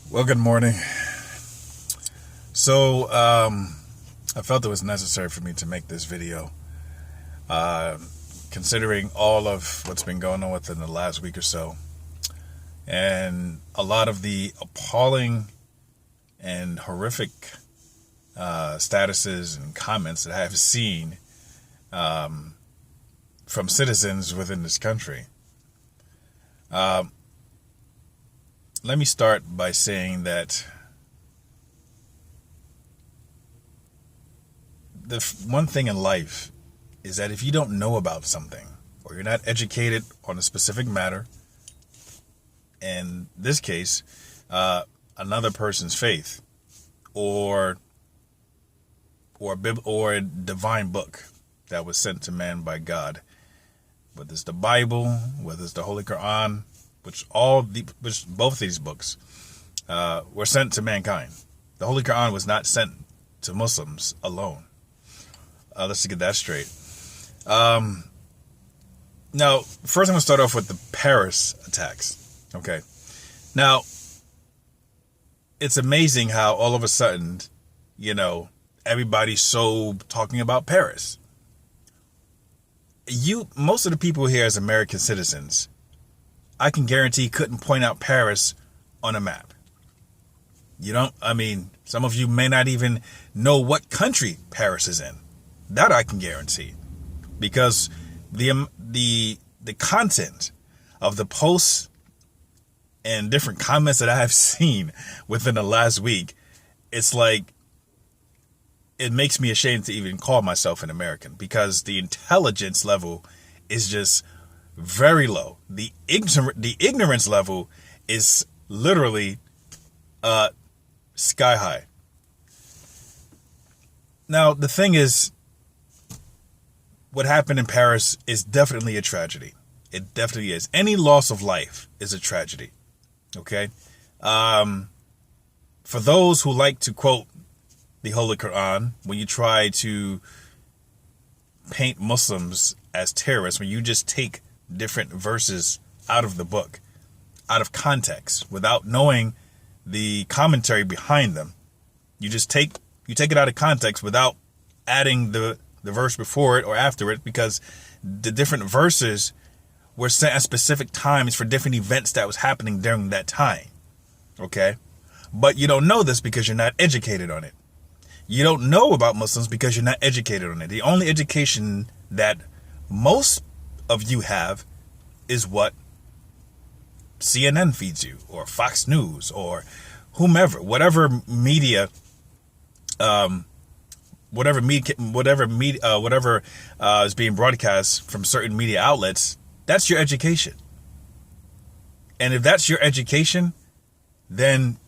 Well, good morning. So, I felt it was necessary for me to make this video, uh, considering all of what's been going on within the last week or so, and a lot of the appalling and horrific statuses and comments that I have seen from citizens within this country. Let me start by saying that the one thing in life is that if you don't know about something or you're not educated on a specific matter, in this case, another person's faith or a divine book that was sent to man by God, whether it's the Bible, whether it's the Holy Quran, which both of these books were sent to mankind. The Holy Quran was not sent to Muslims alone. Let's get that straight. Now, first I'm going to start off with the Paris attacks. Okay. Now, it's amazing how all of a sudden, everybody's so talking about Paris. Most of the people here as American citizens, I can guarantee couldn't point out Paris on a map. Some of you may not even know what country Paris is in. That I can guarantee, because the content of the posts and different comments that I have seen within the last week, it's like it makes me ashamed to even call myself an American, because the intelligence level is just very low. The ignorance level is literally sky high. Now, the thing is, what happened in Paris is definitely a tragedy. It definitely is. Any loss of life is a tragedy. Okay? For those who like to quote the Holy Quran, when you try to paint Muslims as terrorists, when you just take different verses out of the book, out of context, without knowing the commentary behind them, you take it out of context without adding the verse before it or after it, because the different verses were sent at specific times for different events that was happening during that time. Okay? But you don't know this because you're not educated on it. You don't know about Muslims because you're not educated on it. The only education that most of you have is what CNN feeds you, or Fox News, or whomever, whatever media, whatever is being broadcast from certain media outlets. That's your education. And if that's your education, then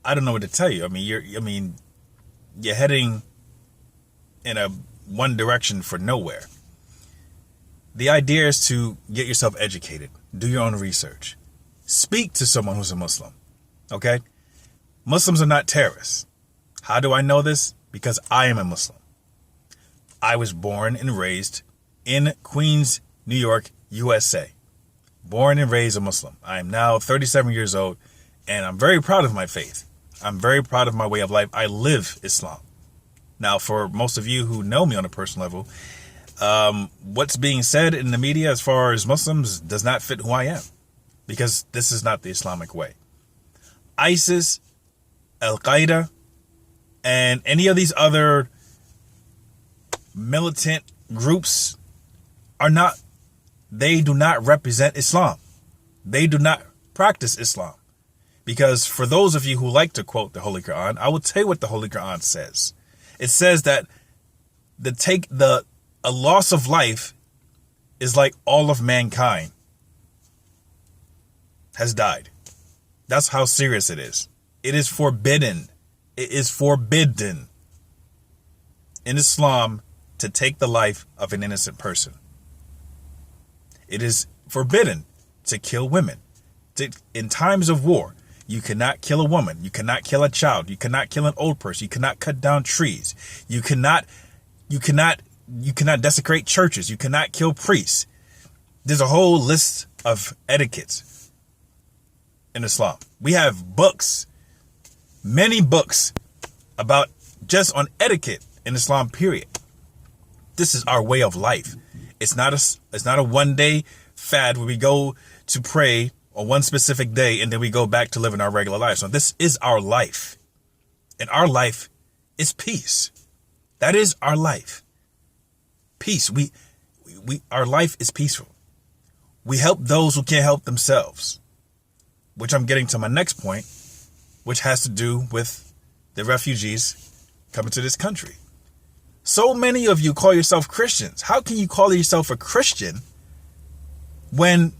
I don't know what to tell you. You're heading in one direction for nowhere. The idea is to get yourself educated. Do your own research. Speak to someone who's a Muslim. Okay? Muslims are not terrorists. How do I know this? Because I am a Muslim. I was born and raised in Queens, New York, USA. Born and raised a Muslim. I am now 37 years old, and I'm very proud of my faith. I'm very proud of my way of life. I live Islam. Now, for most of you who know me on a personal level, what's being said in the media as far as Muslims does not fit who I am, because this is not the Islamic way. ISIS, Al-Qaeda, and any of these other militant groups they do not represent Islam. They do not practice Islam. Because for those of you who like to quote the Holy Quran, I will tell you what the Holy Quran says. It says that a loss of life is like all of mankind has died. That's how serious it is. It is forbidden. It is forbidden in Islam to take the life of an innocent person. It is forbidden to kill women. In times of war, you cannot kill a woman. You cannot kill a child. You cannot kill an old person. You cannot cut down trees. You cannot desecrate churches. You cannot kill priests. There's a whole list of etiquettes in Islam. We have books, many books about just on etiquette in Islam, period. This is our way of life. It's not a one day fad where we go to pray on one specific day and then we go back to living our regular life. So this is our life. And our life is peace. That is our life. Peace. Our life is peaceful. We help those who can't help themselves, which I'm getting to my next point, which has to do with the refugees coming to this country. So many of you call yourself Christians. How can you call yourself a Christian when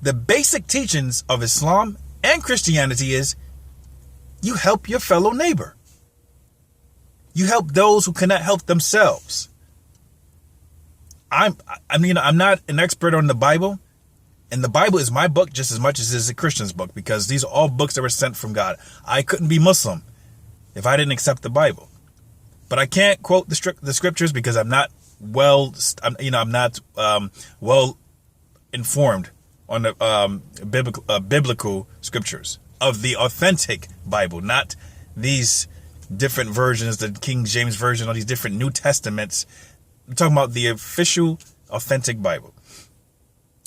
the basic teachings of Islam and Christianity is you help your fellow neighbor? You help those who cannot help themselves. I'm not an expert on the Bible, and the Bible is my book just as much as it is a Christian's book, because these are all books that were sent from God. I couldn't be Muslim if I didn't accept the Bible. But I can't quote the scriptures because I'm not well informed on the biblical scriptures of the authentic Bible, not these different versions, the King James Version, all these different New Testaments. I'm talking about the official, authentic Bible.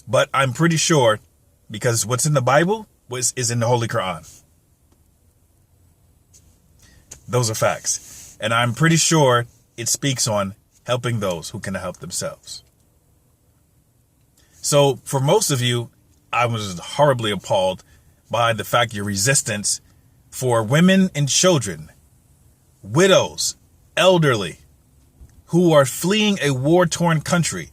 But I'm pretty sure, because what's in the Bible is in the Holy Quran. Those are facts. And I'm pretty sure it speaks on helping those who cannot help themselves. So for most of you, I was horribly appalled by the fact your resistance for women and children, widows, elderly, who are fleeing a war-torn country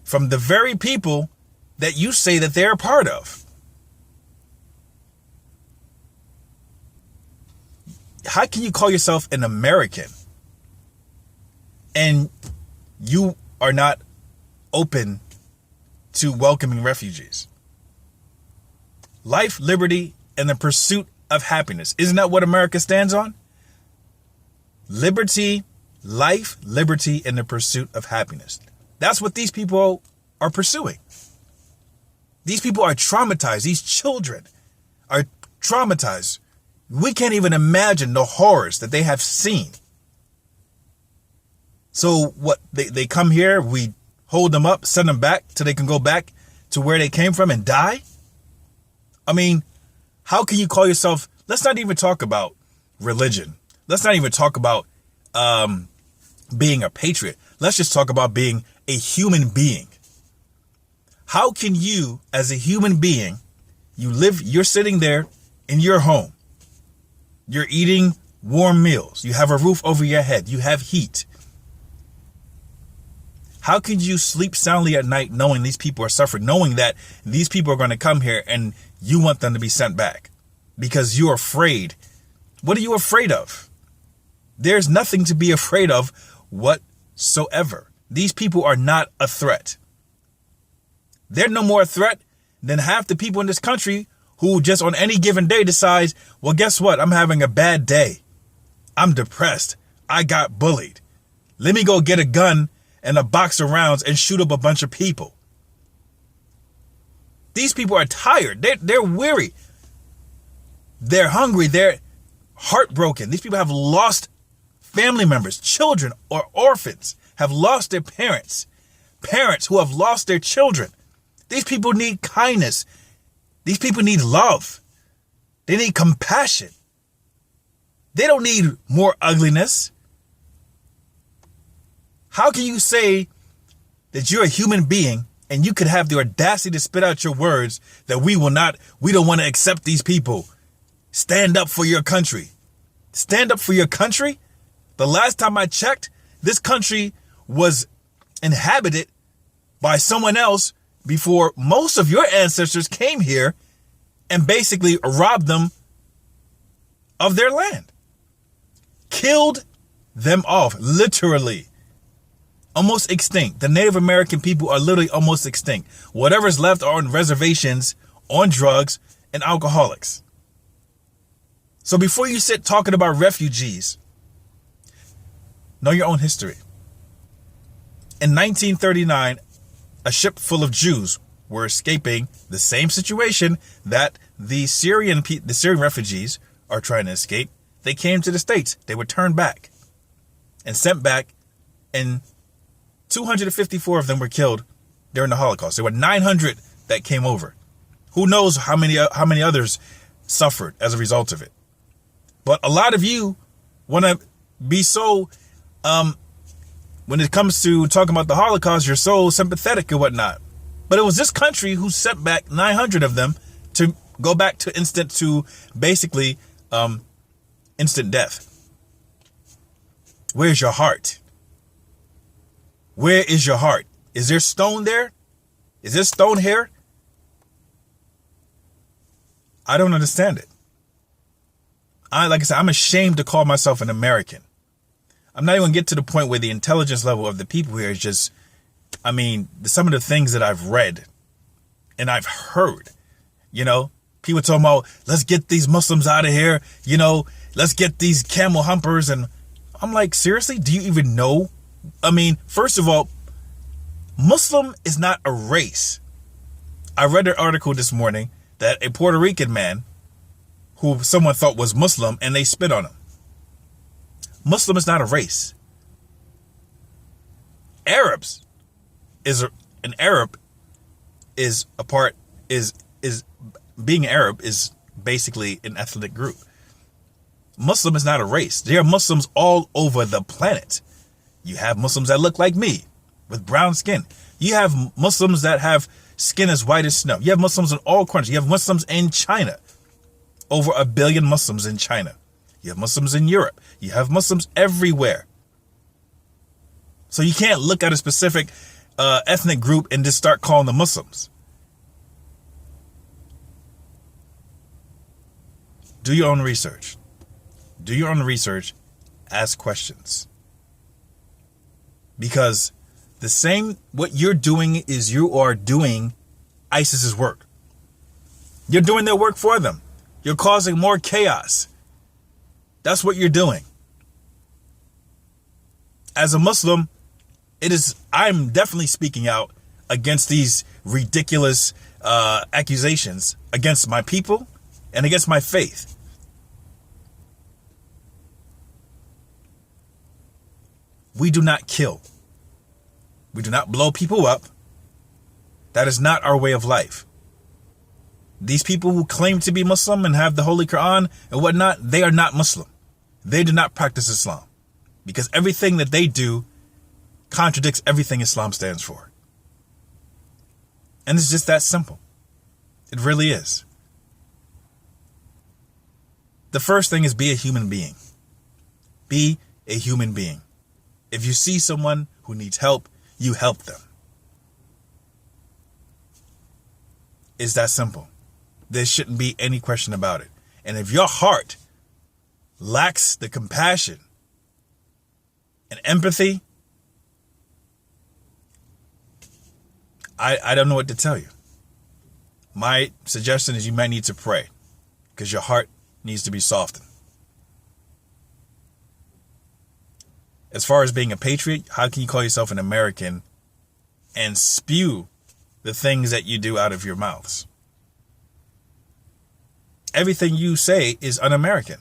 from the very people that you say that they're a part of. How can you call yourself an American and you are not open to welcoming refugees? Life, liberty, and the pursuit of happiness. Isn't that what America stands on? Liberty, life, liberty, and the pursuit of happiness. That's what these people are pursuing. These people are traumatized. These children are traumatized. We can't even imagine the horrors that they have seen. So what, they come here, we hold them up, send them back till they can go back to where they came from and die? I mean, how can you call yourself, let's not even talk about religion. Let's not even talk about being a patriot. Let's just talk about being a human being. How can you, as a human being, you're sitting there in your home. You're eating warm meals. You have a roof over your head. You have heat. How can you sleep soundly at night knowing these people are suffering, knowing that these people are going to come here and you want them to be sent back because you're afraid? What are you afraid of? There's nothing to be afraid of whatsoever. These people are not a threat. They're no more a threat than half the people in this country who just on any given day decides, well, guess what? I'm having a bad day. I'm depressed. I got bullied. Let me go get a gun and a box of rounds and shoot up a bunch of people. These people are tired. They're weary. They're hungry. They're heartbroken. These people have lost family members, children or orphans, have lost their parents, parents who have lost their children. These people need kindness. These people need love. They need compassion. They don't need more ugliness. How can you say that you're a human being and you could have the audacity to spit out your words that we don't want to accept these people? Stand up for your country. Stand up for your country? The last time I checked, this country was inhabited by someone else before most of your ancestors came here and basically robbed them of their land. Killed them off, literally. Almost extinct. The Native American people are literally almost extinct. Whatever's left are on reservations, on drugs, and alcoholics. So before you sit talking about refugees, know your own history. In 1939, a ship full of Jews were escaping the same situation that the Syrian refugees are trying to escape. They came to the States. They were turned back and sent back, and 254 of them were killed during the Holocaust. There were 900 that came over. Who knows how many others suffered as a result of it. But a lot of you want to be so, when it comes to talking about the Holocaust, you're so sympathetic and whatnot. But it was this country who sent back 900 of them to go back to instant death. Where's your heart? Where is your heart? Is there stone there? Is there stone here? I don't understand it. Like I said, I'm ashamed to call myself an American. I'm not even going to get to the point where the intelligence level of the people here is just, some of the things that I've read and I've heard, people talking about, let's get these Muslims out of here, let's get these camel humpers. And I'm like, seriously, do you even know? First of all, Muslim is not a race. I read an article this morning that a Puerto Rican man who someone thought was Muslim, and they spit on him. Muslim is not a race. Being Arab is basically an ethnic group. Muslim is not a race. There are Muslims all over the planet. You have Muslims that look like me with brown skin. You have Muslims that have skin as white as snow. You have Muslims in all corners. You have Muslims in China. Over 1 billion Muslims in China. You have Muslims in Europe. You have Muslims everywhere. So you can't look at a specific ethnic group and just start calling them Muslims. Do your own research. Do your own research. Ask questions. Because what you're doing is you are doing ISIS's work. You're doing their work for them. You're causing more chaos. That's what you're doing. As a Muslim, I'm definitely speaking out against these ridiculous accusations against my people and against my faith. We do not kill. We do not blow people up. That is not our way of life. These people who claim to be Muslim and have the Holy Quran and whatnot, they are not Muslim. They do not practice Islam because everything that they do contradicts everything Islam stands for. And it's just that simple. It really is. The first thing is be a human being. Be a human being. If you see someone who needs help, you help them. It's that simple. There shouldn't be any question about it. And if your heart lacks the compassion and empathy, I don't know what to tell you. My suggestion is you might need to pray because your heart needs to be softened. As far as being a patriot, how can you call yourself an American and spew the things that you do out of your mouths? Everything you say is un-American.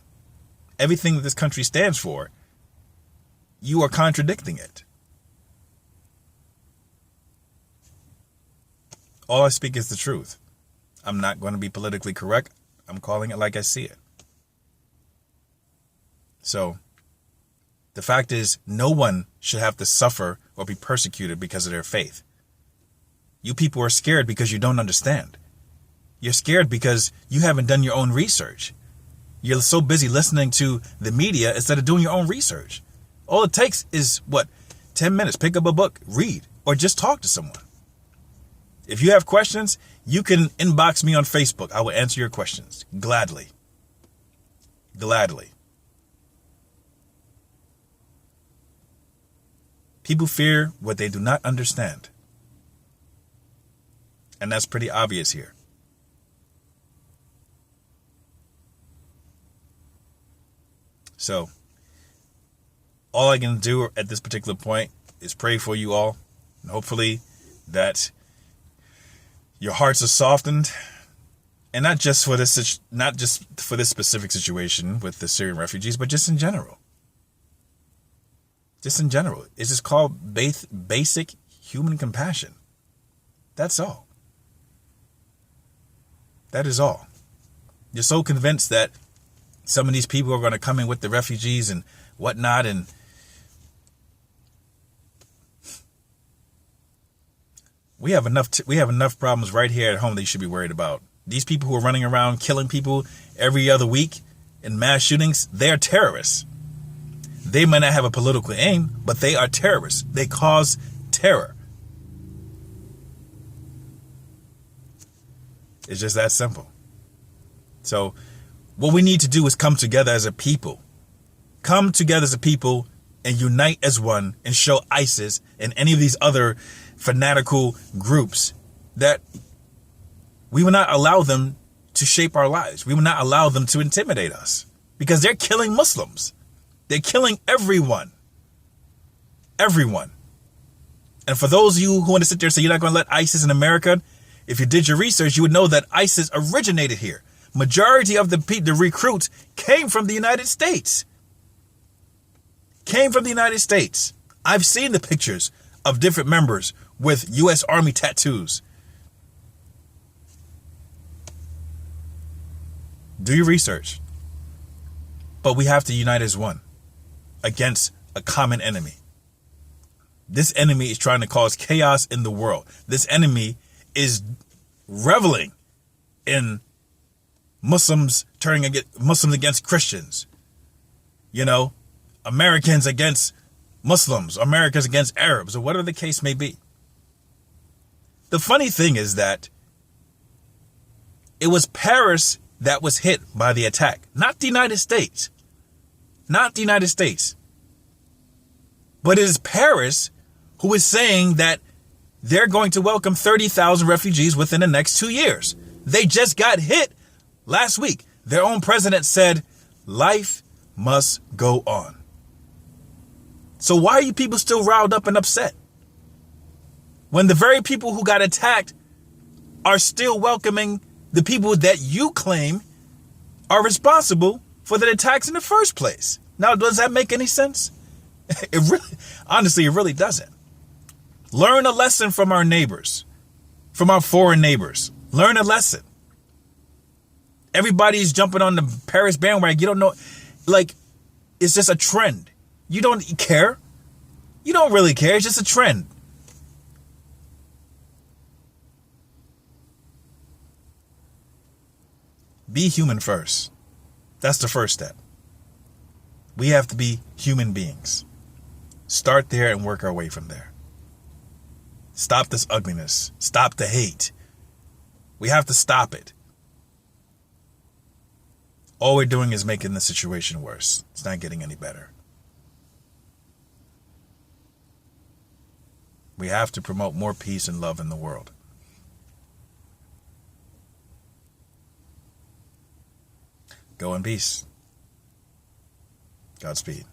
Everything that this country stands for, you are contradicting it. All I speak is the truth. I'm not going to be politically correct. I'm calling it like I see it. So, the fact is, no one should have to suffer or be persecuted because of their faith. You people are scared because you don't understand. You're scared because you haven't done your own research. You're so busy listening to the media instead of doing your own research. All it takes is, 10 minutes. Pick up a book, read, or just talk to someone. If you have questions, you can inbox me on Facebook. I will answer your questions gladly. Gladly. People fear what they do not understand. And that's pretty obvious here. So, all I can do at this particular point is pray for you all. And hopefully that your hearts are softened. And not just for this specific situation with the Syrian refugees, but just in general. Just in general. It's just called basic human compassion. That's all. That is all. You're so convinced that some of these people are going to come in with the refugees and whatnot, and we have enough problems right here at home that you should be worried about. These people who are running around killing people every other week in mass shootings, they are terrorists. They might not have a political aim, but they are terrorists. They cause terror. It's just that simple. So what we need to do is come together as a people. Come together as a people and unite as one and show ISIS and any of these other fanatical groups that we will not allow them to shape our lives. We will not allow them to intimidate us because they're killing Muslims. They're killing everyone. Everyone. And for those of you who want to sit there and say you're not going to let ISIS in America, if you did your research, you would know that ISIS originated here. Majority of the recruits came from the United States. Came from the United States. I've seen the pictures of different members with U.S. Army tattoos. Do your research. But we have to unite as one against a common enemy. This enemy is trying to cause chaos in the world. This enemy is reveling in Muslims against Christians. You know, Americans against Muslims, Americans against Arabs, or whatever the case may be. The funny thing is that it was Paris that was hit by the attack, not the United States. Not the United States. But it is Paris who is saying that they're going to welcome 30,000 refugees within the next 2 years. They just got hit last week. Their own president said, life must go on. So why are you people still riled up and upset? When the very people who got attacked are still welcoming the people that you claim are responsible for the attacks in the first place. Now, does that make any sense? Honestly, it really doesn't. Learn a lesson from our neighbors, from our foreign neighbors. Learn a lesson. Everybody's jumping on the Paris bandwagon. You don't know, like, it's just a trend. You don't care. You don't really care. It's just a trend. Be human first. That's the first step. We have to be human beings. Start there and work our way from there. Stop this ugliness. Stop the hate. We have to stop it. All we're doing is making the situation worse. It's not getting any better. We have to promote more peace and love in the world. Go in peace. Godspeed.